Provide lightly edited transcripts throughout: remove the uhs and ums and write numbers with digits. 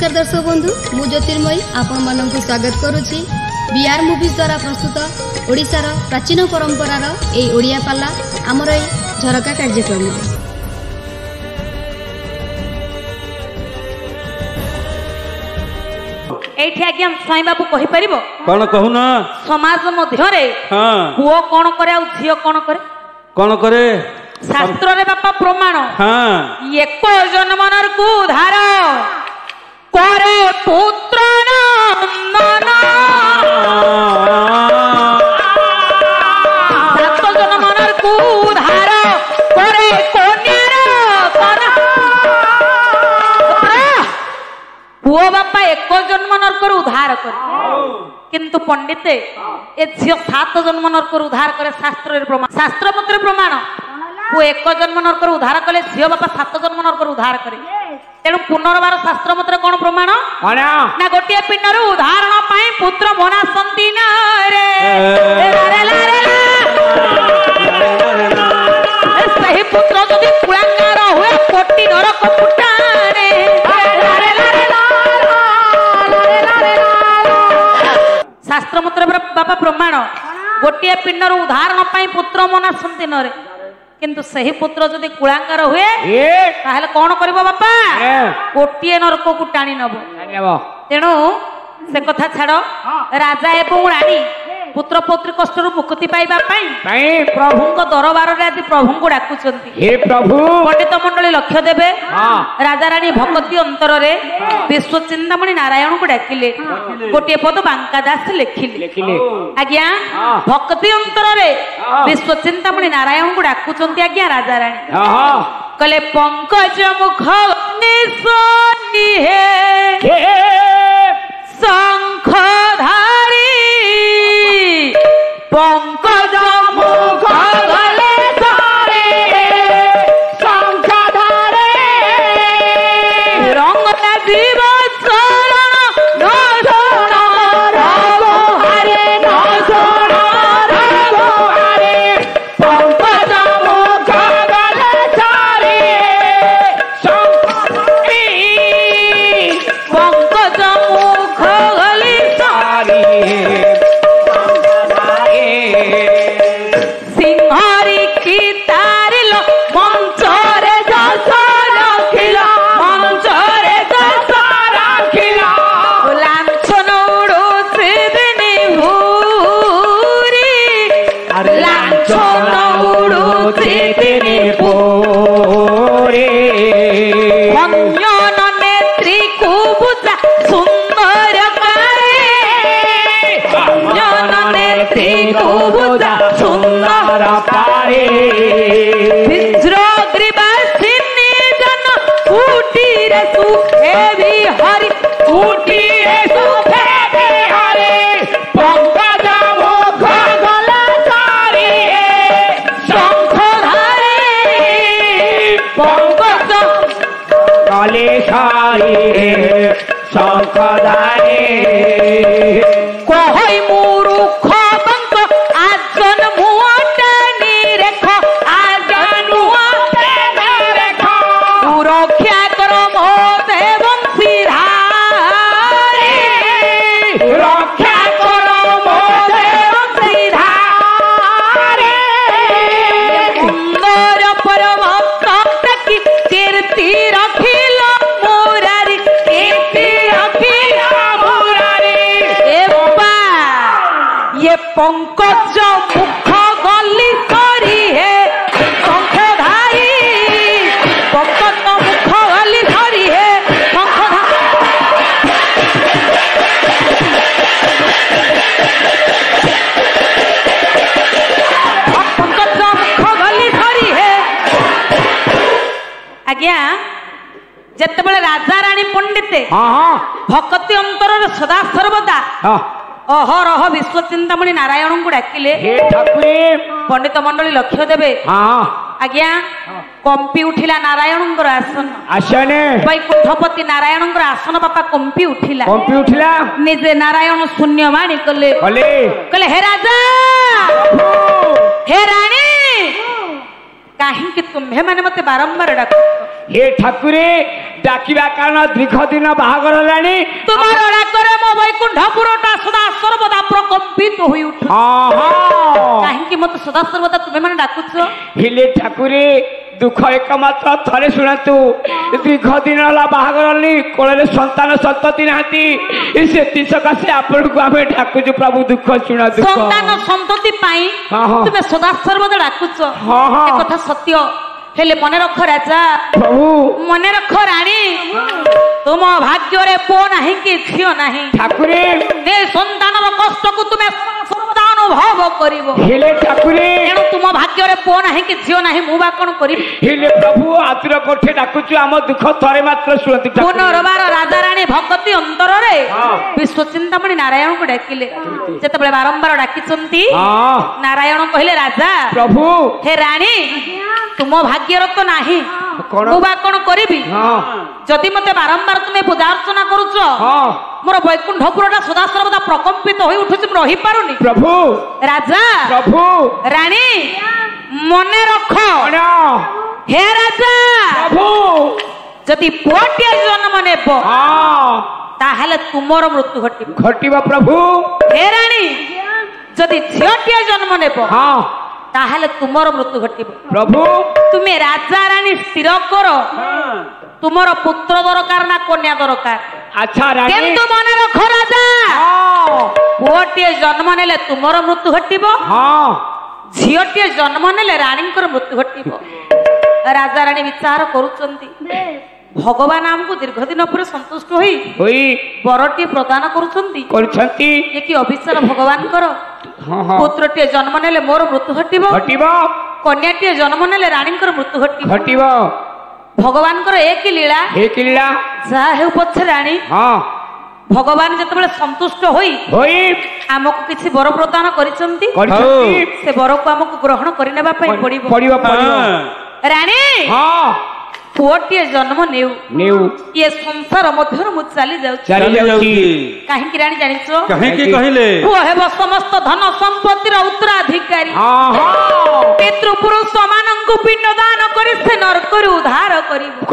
नमस्कार दर्शक बंधु मु ज्योतिर्मयी आपण मानक स्वागत करुछि बीआर मूवीज द्वारा प्रस्तुत ओडिशार प्राचीन परंपरार ए ओडिया पाला आमर ए झरका कार्यक्रम एठी आज्ञा स्वाई बाबू कहि परिबो कोन कहूना समाज मध्य रे हां पुओ कोन करे आ झियो कोन करे शास्त्र रे बापा प्रमाण हां एको जन्मनर को उधार करे पुत्र नंदन सात जन्मनर को उधार करे कन्यार पुओ बापा एको जन्मनर को उधार करे किंतु पंडिते ए झियो सात जन्मनर को उधार करे शास्त्र रे प्रमाण शास्त्र पत्र प्रमाण वो एक जन्म नरकर उद्धार कले झील बापा सात जन्म नरकर उद्धार करे तेणु पुनर्बार शास्त्र मत कौन प्रमाण ना गोटे पिंडर उदाहरण पाई पुत्र मोना संति सही पुत्र जदि कुलांगार हुए कोटि नरक फुटाने शास्त्र मत बापा प्रमाण गोटे पिंडर उदाहरण पाई पुत्र मोना संति नरे किंतु सही पुत्र जदि कुलांगार हुए ताहले कौन करिबो बापा कोटिए नरक को टाणी नबो तेणु से कथा छाड़ राजा एवं रानी पुत्र पौत्री कष्ट मुक्ति पाइबा प्रभु दरबार आज प्रभु को डाकुचंती हे प्रभु पंडित मंडली लक्ष्य देवे राजा रानी भक्ति अंतर रे विश्व चिंतामणि नारायण को डाकिले गोटे पद बांका दास लिखिले आज्ञा भक्ति अंतर रे विश्व चिंतामणि नारायण को डाकुचंती आज्ञा राजा रानी कले पंकज मुख निसोनी हे शंखधारी पंकज मुख गले सारे शंखधारे रंग जीव शरण न शरण राग हरे न शरण राग हरे पंकज मुख गले सारे शंखधारी पंकज मुख गले सारे सिंहारी की तारिल मंचरे जसरा खिला मंचरे जसरा खिला लांछन उड़ो श्रीदिनी भूरी लांछन उड़ो श्रीदिनी भूरी अन्यन नेत्री कुबुचा सुंदर कारे अन्यन नेत्री कुबुचा सुंदर पारे विज्रग्रीवासिनी जन कुटीरे सुखे भी हरि कुटीरे सुखे भी हरि पंकज मुख गले सारे शंखधारी पंकज गले सारे शंखधारी कहै मूर्ख बंक आजन मुआटनी रेख आजन मुआटनी रेख सुरक्षा कर मोते बंशीधारी रक्षा कर मोते बंशीधारी सुंदर परम की कीर्ति रखिल मुरारी कीर्ति रखिल मुरारी ए बाबा ये पंकज मुख गली करी है शंखधारी पंकज मुख गली करी है पंकज मुख गली करी है आज्ञा जेते राजा रानी पंडिते भक्ति अंतर सदा सर्वदा अहरह विश्व चिंतामणि नारायण को डाकिले पंडित मंडली लक्ष्य देवे आज्ञा कंपी उठिला नारायण आसन आसन वैकुंठपति नारायण आसन बापा कंपी उठिला निजे नारायण शून्यवाणी कले कले हे राजा हे रानी कहीं तुम्हें मैंने मत बारंबार डाक हे ठाकुरे डाकिबा कारण दीर्घ दिन बाहागर हेलानी तुमार डाकरे मो वैकुंठपुरटा सदा सर्वदा प्रकंपित होई उठु काहेकि मत सदा सर्वदा तुमे माने डाकुछ हेले ठाकुरे दुख एकमात्र थरे शुणु दीर्घ दिन बाहागर कोले संतान संतति नाती से सकाशे आपण को आम डाकुଛୁ प्रभु दुख शुणा संतान संतति पाई तुमे सदा सर्वदा डाकुछ कथा सत्य हेले मन रख राजा प्रभु मन रख रानी तुम भाग्य रे पो नाही कि झियो नाही ठाकुरे ने संतान रो कष्ट को तुमे सर्वदा अनुभव करिवो हेले ठाकुरे एणु तुम भाग्य रे पो नाही कि झियो नाही मु बा कोन करि हेले प्रभु आतुर कोठे डाकुछु आम दुख थरे मात्र शुणति पुनर्बार राजा रानी भक्ति अंतर रे विश्व चिंतामणि नारायण को डाकिले जेतबेले बारंबार डाकिचंती नारायण कहिले राजा प्रभु हे रानी तुम भाग्यर तो नाही मु बा कोन करिबी जदि मते बारंबार तुमे पूजा अर्चना करूछ मोर वैकुंठपुरटा सदा सर्वदा प्रकंपित होई उठुछ म रही पारुनी प्रभु राजा प्रभु रानी मने रख हे राजा प्रभु जदि पुअटिया जन्म नेबो ताहले तुमर मृत्यु घटिबो प्रभु हे रानी जदि झियोटिया जन्म नेबो ताहले तुमर मृत्यु घटिबो प्रभु तुमे राजा रानी स्थिर करो तुमर पुत्र दरकार ना कन्या दरकार अच्छा रानी किंतु मने रख राजा पुअटिए जन्म नेले तुमर मृत्यु घटिबो झियोटिए जन्म नेले रानीकर मृत्यु घटिबो राजा रानी विचार करूचंती भगवान हमको दीर्घ दिन पर संतुष्ट होई बरटी प्रदान करूछंती ये कि अभिचार भगवान करो पुत्रटी जन्म नेले मोर मृत्यु घटिबो कन्याटी जन्म नेले रानीकर मृत्यु घटिबो भगवान कर एक लीला जा हे पछे रानी भगवान जतबेले संतुष्ट होई हमको किछि वर प्रदान करिसंती से वर को हमको ग्रहण करिनेबा पई पड़िबो रानी पुअटिए जन्म नेउ ये संसार मध्यर मु चली जाउची काहे कि रानी जानिछो काहे कि कहिले वो हेबो समस्त धन संपत्तिर उत्तराधिकारी पितृ पुरुष मानंकु पिंड दान करि से नरकर उद्धार करिबो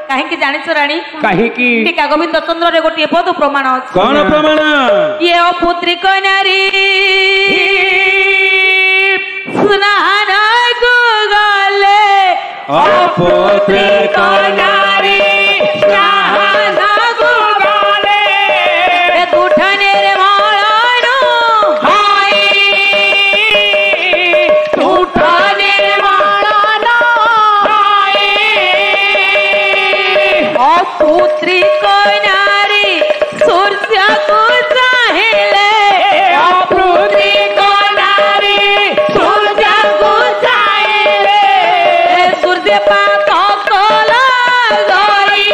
काहे कि जानिछो रानी काहे कि टीका गोविंद चंद्र रे गोटिए पद प्रमाण अछि कोन प्रमाण ये अपुत्री नारी स्नान गुगले अपुत्री नारी स्नान गुगले ए गुठने रे माळानो हाय गुठने रे माळानो हाय अपुत्री नारी सूर्य को चाहिले अपुत्री नारी सूर्य को चाहिले सूर्य पात कोला गई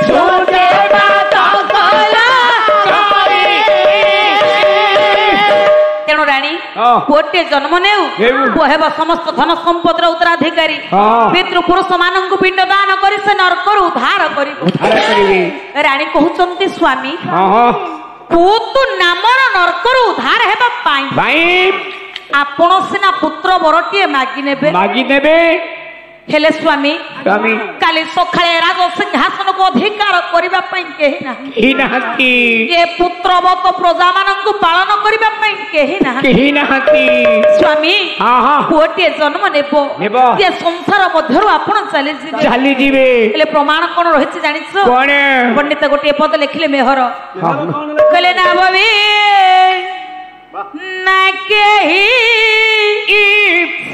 सूर्य पात कोला गई तेणु रानी पुअटे जन्म नेउ पुଅ हेब समस्त धन संपत्तिर उत्तराधिकारी पितृ पुरुष मानंकु पिंड दान करि से नरकर उद्धार करिबो रानी कहउचंती स्वामी पुतु नामर नरकर उद्धार हेबा पाई आपण सिना पुत्र बरटिए मागी नेबे हेले स्वामी काली सखाळे राज सिंहासन को अधिकार करिबा पई केही नाही ये पुत्रवत प्रजा मानंकु पालन करिबा पई केही नाही स्वामी पुअटिए जन्म नेबो ये संसार मध्यरु आपण चली जिवे हेले प्रमाण कोन रहिछि जानिछो कोन पंडित गोटे पद लिखिले मेहर कहले ना बबी ना केही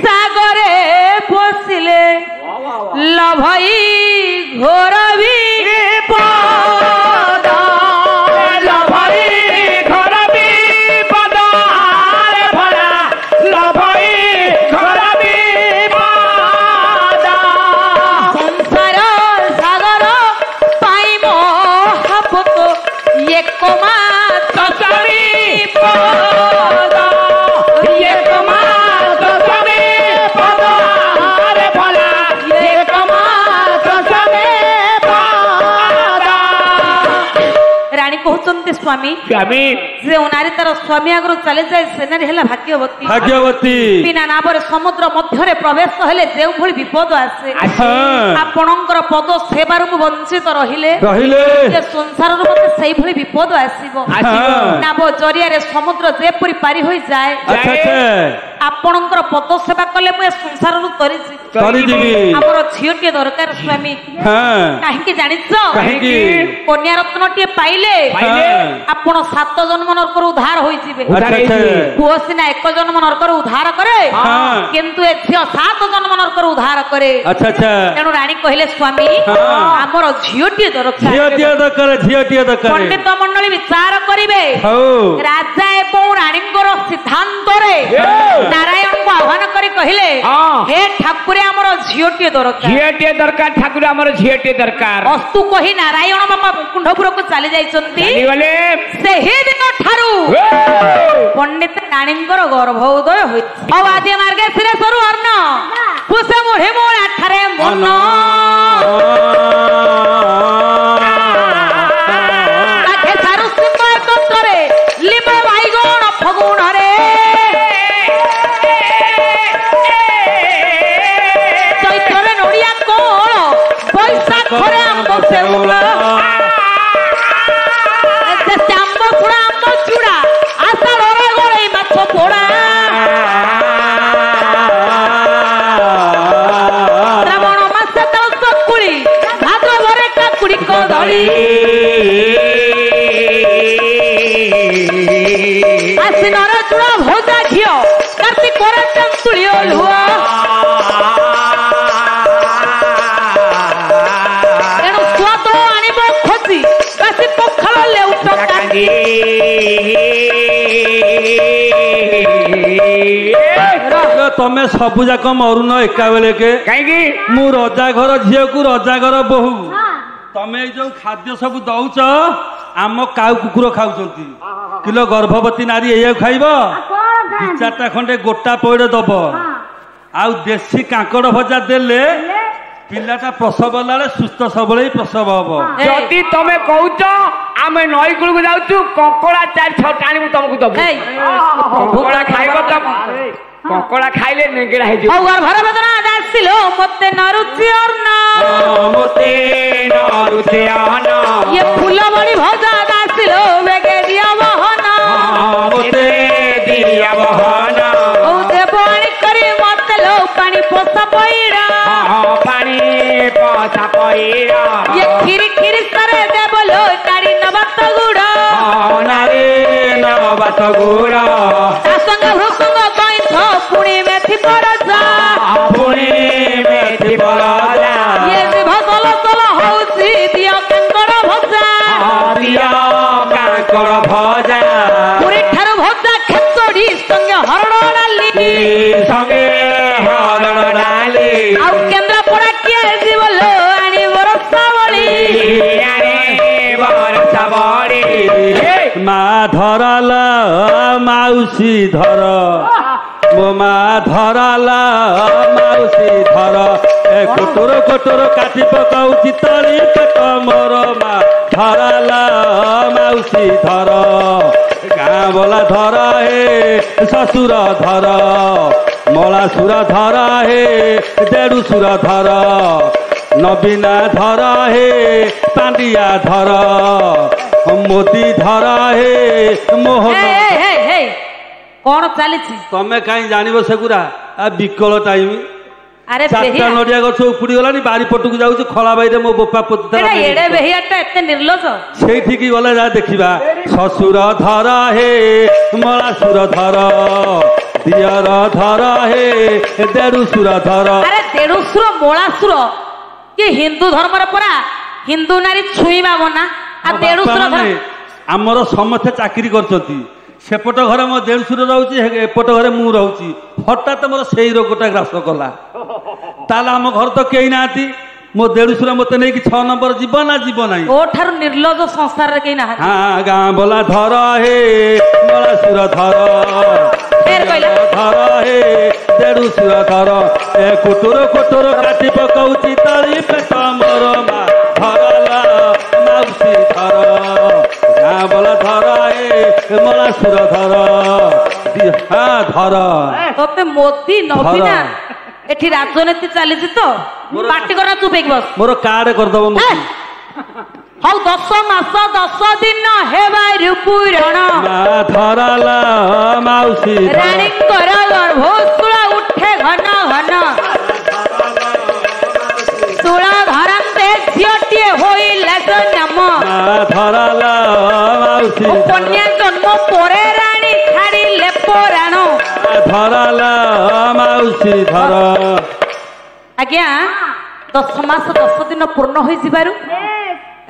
सागरे बसिले लभई घोर विपद लभई घोर विपद आरे भरा लभई घोर विपद संसार सागर पाई मोहब्बत एक मात्र पद स्वामी स्वामी जे नारी तार स्वामी आगु चली जाए से नारी है भाग्यवती भाग्यवती बिना नावर समुद्र मध्य प्रवेश हेले जो भली विपद आसे आपणकर पद सेवार वंचित रहिले संसार मत से भली विपद आसीबो नाव जरिया समुद्र जेपरी पारी हो जाए आपणकर पद सेवा कले मु संसार आमर झीटे दरकार स्वामी कहीं जानिछ कन्या रत्न टे पाइले आपण 7 जन्म नरकर उद्धार होई जिवे पुओ सिना 1 जन्म नरकर उद्धार करे किंतु ए झियो 7 जन्म नरकर उद्धार करे तेणु रानी कहले स्वामी आमर झीटे दरकार पंडित मंडली विचार करिवे राजा एवं रानींकर सिद्धांत रे नारायण को आह्वान करी कहले हे ठाकुर आमर झीटे दरकार ठाकुर आमर झीटे दरकार अस्तु कही नारायण बाबा कुंडपुर को चली जाइछंती सेही दिन ठारू पंडित रानींकर गर्भोदय होइछि अब आदि मार्गे फिरे सरू अर्ण पुष मुढे मोळा ठारे मन आखे सारू सिंह तंत्रे लिम बाईगण फगुण रे चैत्र नड़िया कोण बैसाख रे आंब सेउला आंब छुड़ा आंब चूड़ा आषाढ़ रे गड़ई माछ पोड़ा श्रावण मास तल सकुड़ी भाद्रव रे काकुड़ी कदली आसिन रे चूड़ा भोजा घियो कार्तिक रे चंतुली ओलुआ एणु स्वाद आनिब खोजी कासी पखाल लेउट कांदी तमे सबु जाक मरुन एका बेले के कहीं मु रजा घर झील को रजा घर बहु तमे जो खाद्य सब दौच आम काउ कुकुर खाऊंती किलो गर्भवती नारी ये खाइब 2-4टा खंडे गोटा पइड दब आउ देसी कांकड़ भजा देले पिलाटा प्रसव लाले सुस्थ सबले ही प्रसव हम जदि तमे कहूच आमे नई कुल को जाउछु कंकड़ा 4-6 टाणी तुमको दबु कंकड़ा खाइब तब कंकड़ा खाइले नेगेड़ा हे जो और भर बदना दासिलो मते नरुचि अर्ना मते नरुचि अर्ना ये फूल बड़ी भजा दासिलो बेगे दिया बहना मते दिया बहना ओ देवाणी करी मते लो पानी पोसा पईरा पानी पोसा पईरा ये खिरी खिरी सरे देबलो नारी नबत गुड़ा नारी नबत गुड़ा सासंग भृसंग पुणे मेथी पड़जा पुणे मेथी पड़जा ये भसल सल होउची दिया कांकड़ भजा पुरी ठार भजा खेचड़ी संगे हरण डाली आउ केन्द्रापड़ा किए जीवलो आनी बरसा बड़ी मा धरला माउसी धर मो मा धराला माउसी धर ए कोटोर कोटोर काटी पकाउची तली पेट मोर मा धराला माउसी धर गाँ बोला धर हे ससुर धर मला सुर धर हे देडु सुर धर नवीना धर हे पांडिया धर मोदी धर हे मोहन कौन चली तमें कहीं जान सेगुरा विकल टाइम अरे 4टा नड़िया गछ उपुड़ी गलानी बारी पटक जाउछ खला बाईरे मो बोपा पोता एडे बेहियाटा एते निर्लज सेठी की गले जा देखिबा ससुर धर हे मला सुर धर दियर धर हे देडु सुर धर अरे देडु सुर मोळा सुर कि हिंदू धर्म रे परा हिंदू नारी छुईबा बना आ देडु सुर धर हमर समस्त चाकरी करचती सेपट घर मो देढ़शुर रोचे एपट घर मु रोची हठात मोर से रोगटा ग्रास कला ताल आम घर तो कई ना मो देढ़शुर मत नहीं 6 नंबर जीव ना जीव ना ओठार निर्लज संसार रे कई ना हाँ गाँ बोला धर हे मला सुर धर धर हे देढ़शुर धर ए कोटोर कोटोर काटी पकाउची ताली पेट मोर मा धरला माउसी धर गाँ बोला धर ମଳା ସୁର ଧର ଧର ତତେ ମୋଦି ନବୀନା ଏଠି ରାଜନୀତି ଚାଲିଛି ତ ପାର୍ଟି କରା ଚୁପ ହେଇକି ବସ ମୋର କାର୍ଡ କରିଦବ ହଉ 10 ମାସ 10 ଦିନ ହେବାରୁ ପୁରଣ ଧରାଲା ମାଉସୀ ରାଣୀଙ୍କର ଗର୍ଭଶୂଳ ଉଠେ ଘନ ଘନ ଶୂଳ ଧରନ୍ତେ ଝିଅଟିଏ ହୋଇଲା ଜନ୍ମ ଧରାଲା ମାଉସୀ କନ୍ୟା ଜନ୍ମ ପରେ ରାଣୀ ଛାଡ଼ିଲେ ପରାଣ ଧରାଲା ମାଉସୀ ଧର ଆଜ୍ଞା 10 ମାସ 10 ଦିନ ପୂର୍ଣ୍ଣ ହୋଇଯିବାରୁ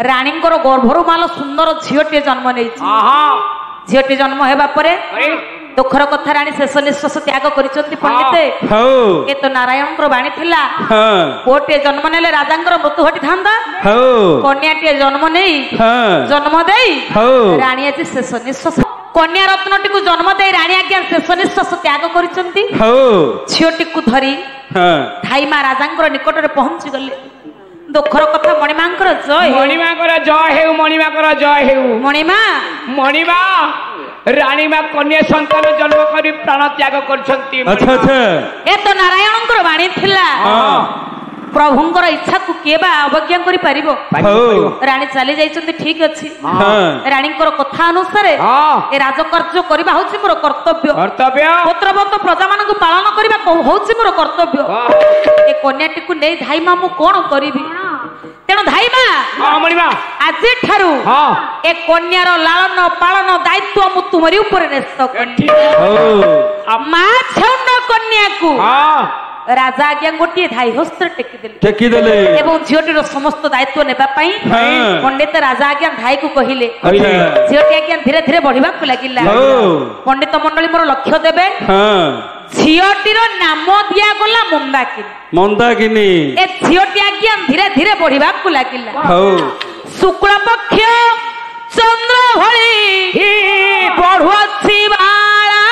ରାଣୀଙ୍କର ଗର୍ଭରୁ ମାଲ ସୁନ୍ଦର ଝିଅଟିଏ ଜନ୍ମ ନେଇଛି ଝିଅଟି ଜନ୍ମ ହେବା ପରେ ଦୁଃଖର କଥା ରାଣୀ ଶେଷ ନିଶ୍ୱାସ ତ୍ୟାଗ କରିଛନ୍ତି ପଣ୍ଡିତେ ଏ ତ ନାରାୟଣଙ୍କର ବାଣୀ ଥିଲା ପୁଅଟିଏ ଜନ୍ମ ନେଲେ ରାଜାଙ୍କର ମୃତ୍ୟୁ ଘଟିଥାନ୍ତା କନ୍ୟାଟିଏ ଜନ୍ମ ନେଇ ଜନ୍ମ ଦେଇ ରାଣୀ ଆଜି ଶେଷ ନିଶ୍ୱାସ କନ୍ୟା ରତ୍ନଟିକୁ ଜନ୍ମ ଦେଇ ରାଣୀ ଆଜ୍ଞା ଶେଷ ନିଶ୍ୱାସ ତ୍ୟାଗ କରିଛନ୍ତି ଝିଅଟିକୁ ଧରି ଧାଇମା ରାଜାଙ୍କର ନିକଟରେ ପହଞ୍ଚି ଗଲେ ଦୁଃଖର କଥା ମଣିମାଙ୍କର ଜୟ ମଣିମାଙ୍କର ଜୟ ହେଉ ମଣିମାଙ୍କର ଜୟ ହେଉ ମଣିମା ମଣିମା ରାଣୀମା କନ୍ୟା ସନ୍ତାନ ଜନ୍ମ କରି ପ୍ରାଣ ତ୍ୟାଗ କରିଛନ୍ତି ଏ ତ ନାରାୟଣଙ୍କର ବାଣୀ ଥିଲା ପ୍ରଭୁଙ୍କର ଇଚ୍ଛାକୁ କିଏ ବା ଅବଜ୍ଞା କରିପାରିବ ରାଣୀ ଚାଲି ଯାଇଛନ୍ତି ଠିକ ଅଛି ରାଣୀଙ୍କର କଥା ଅନୁସାରେ ଏ ରାଜକାର୍ଯ୍ୟ କରିବା ହଉଛି ମୋର କର୍ତ୍ତବ୍ୟ ପୁତ୍ରବତ ପ୍ରଜାମାନଙ୍କୁ ପାଳନ କରିବା ହଉଛି ମୋର କର୍ତ୍ତବ୍ୟ ଏ କନ୍ୟାଟିକୁ ନେଇ ଧାଇମା ମୁଁ କଣ କରିବି ତେଣୁ ଧାଇମା ଆଜିଠାରୁ ଏ କନ୍ୟାର ଲାଳନ ପାଳନ ଦାୟିତ୍ୱ ମୁଁ ତୁମରି ଉପରେ ନ୍ୟସ୍ତ କଲି ମା ଛଣ୍ଡ କନ୍ୟାକୁ ରାଜା ଆଜ୍ଞା ଗୋଟିଏ ଧାଇ ହସ୍ତରେ ଟେକିଦେଲେ ଏବଂ ଝିଅଟିର ସମସ୍ତ ଦାୟିତ୍ୱ ନେବା ପାଇଁ ପଣ୍ଡିତ ରାଜା ଆଜ୍ଞା ଧାଇକୁ କହିଲେ ଝିଅଟି ଆଜ୍ଞା ଧୀରେ ଧୀରେ ବଢିବାକୁ ଲାଗିଲା ପଣ୍ଡିତ ମଣ୍ଡଳୀ ମୋର ଲକ୍ଷ୍ୟ ଦେବେ ଝିଅଟିର ନାମ ଦିଆଗଲା ମନ୍ଦାକିନୀ ଏ ଝିଅଟି ଆଜ୍ଞା ଧୀରେ ଧୀରେ ବଢିବାକୁ ଲାଗିଲା ଶୁକ୍ଳ ପକ୍ଷ ଚନ୍ଦ୍ର ଭଳି ବଢୁଅଛି ବାଳା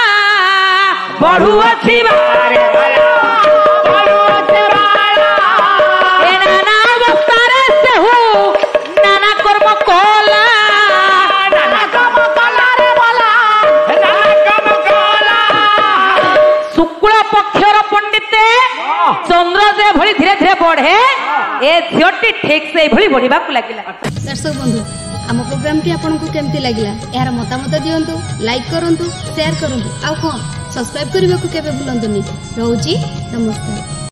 ବଢୁଅଛି चंद्र जे भली धीरे धीरे बढ़े ए झियोटी ठीक से भली बढ़िबाकू लागिला दर्शक बंधु आम प्रोग्राम टी आपनको केमती लागिला यार मतामत दियंतु लाइक करंतु शेयर करंतु आ कोन सब्सक्राइब करबाकू केबे भूलंतुनी रहउची नमस्कार।